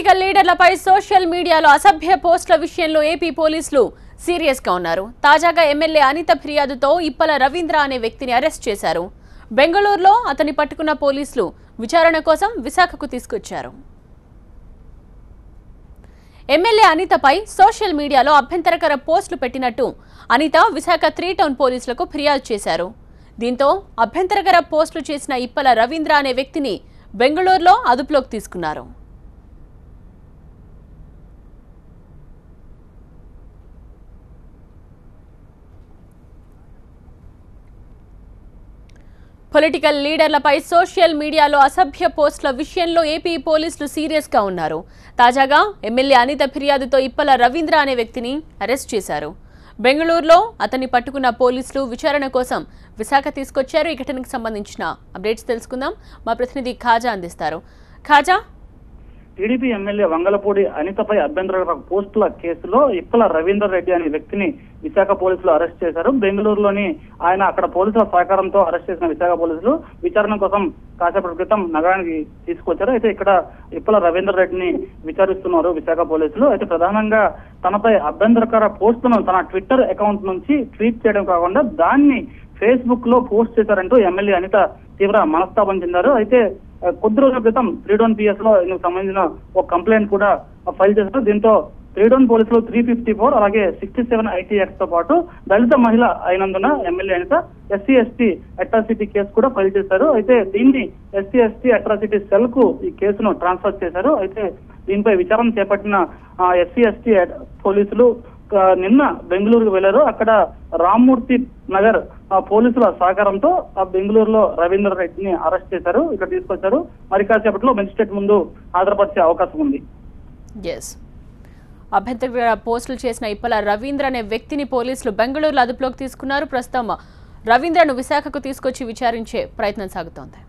Political లీడర్లపై social మీడియాలో అసభ్య పోస్టుల విషయంలో ఏపీ పోలీసులు సీరియస్ గా ఉన్నారు. తాజాగా ఎమ్మెల్యే అనిత ఫిర్యాదుతో ఇప్పల రవీంద్ర అనే వ్యక్తిని అరెస్ట్ చేశారు. బెంగళూరులో అతన్ని పట్టుకున్న పోలీసులు విచారణ కోసం విశాఖకు తీసుకొచ్చారు. ఎమ్మెల్యే అనితపై సోషల్ మీడియాలో అభ్యంతరకర పోస్టులు పెట్టినట్టు అనిత విశాఖ 3 టౌన్ పోలీసులకు ఫిర్యాదు చేశారు. దీంతో అభ్యంతరకర పోస్టులు చేసిన ఇప్పల రవీంద్ర అనే వ్యక్తిని బెంగళూరులో అదుపులోకి తీసుకున్నారు. పొలిటికల్ లీడర్లపై సోషల్ మీడియాలో అసభ్య పోస్టుల విషయంలో ఏపీ పోలీసులు సీరియస్ గా ఉన్నారు. తాజాగా ఎమ్మెల్యే అనిత ఫిర్యాదుతో ఇప్పల రవీంద్ర అనే వ్యక్తిని అరెస్ట్ చేశారు. బెంగళూరులో అతన్ని పట్టుకున్న పోలీసులు విచారణ కోసం విశాఖ తీసుకొచ్చారు. ఈ ఘటనకు సంబంధించిన అప్డేట్స్ తెలుసుకుందాం. మా ప్రతినిధి ఖాజా అందిస్తారు. ఖాజా, టీడీపీ ఎమ్మెల్యే వంగలపూడి అనితపై అభ్యంతర పోస్టుల కేసులో ఇప్పల రవీందర్ రెడ్డి అనే వ్యక్తిని విశాఖ పోలీసులు అరెస్ట్ చేశారు. బెంగళూరులోని ఆయన అక్కడ పోలీసుల సహకారంతో అరెస్ట్ చేసిన విశాఖ పోలీసులు విచారణ కోసం కాసేపటి క్రితం నగరానికి తీసుకొచ్చారు. అయితే ఇక్కడ ఇప్పల రవీందర్ రెడ్డిని విచారిస్తున్నారు విశాఖ పోలీసులు. అయితే ప్రధానంగా తనపై అభ్యంతరకర పోస్టులను తన ట్విట్టర్ అకౌంట్ నుంచి ట్వీట్ చేయడం కాకుండా దాన్ని ఫేస్బుక్ లో పోస్ట్ చేశారంటూ ఎమ్మెల్యే అనిత తీవ్ర మనస్తాపం చెందారు. అయితే కొద్ది రోజుల క్రితం 3 టౌన్ PS లో ఇందుకు సంబంధించిన ఒక కంప్లైంట్ కూడా ఫైల్ చేశారు. దీంతో 3 టౌన్ పోలీసులు 354 అలాగే 67 ITX తో పాటు దళిత మహిళ అయినందున MLA Anitha SC/ST atrocity case కూడా ఫైల్ చేశారు. అయితే దీన్ని SC/ST అట్రాసిటీ సెల్ కు ఈ కేసును ట్రాన్స్ఫర్ చేశారు. అయితే దీనిపై విచారణ చేపట్టిన SC/ST పోలీసులు నిన్న బెంగళూరుకు వెళ్లారు. అక్కడ రామ్మూర్తి నగర్ పోలీసుల సహకారంతో ఆ బెంగళూరులో రవీంద్ర రెడ్డిని అరెస్ట్ చేశారు. ఇక్కడ తీసుకొచ్చారు. మరి కాసేపట్లో మెజిస్ట్రేట్ ముందు హాజరుపరిచే అవకాశం ఉంది. అభ్యంతర పోస్టులు చేసిన ఇప్పల రవీంద్ర అనే వ్యక్తిని పోలీసులు బెంగళూరులో అదుపులోకి తీసుకున్నారు. ప్రస్తుతం రవీంద్రను విశాఖకు తీసుకొచ్చి విచారించే ప్రయత్నం సాగుతోంది.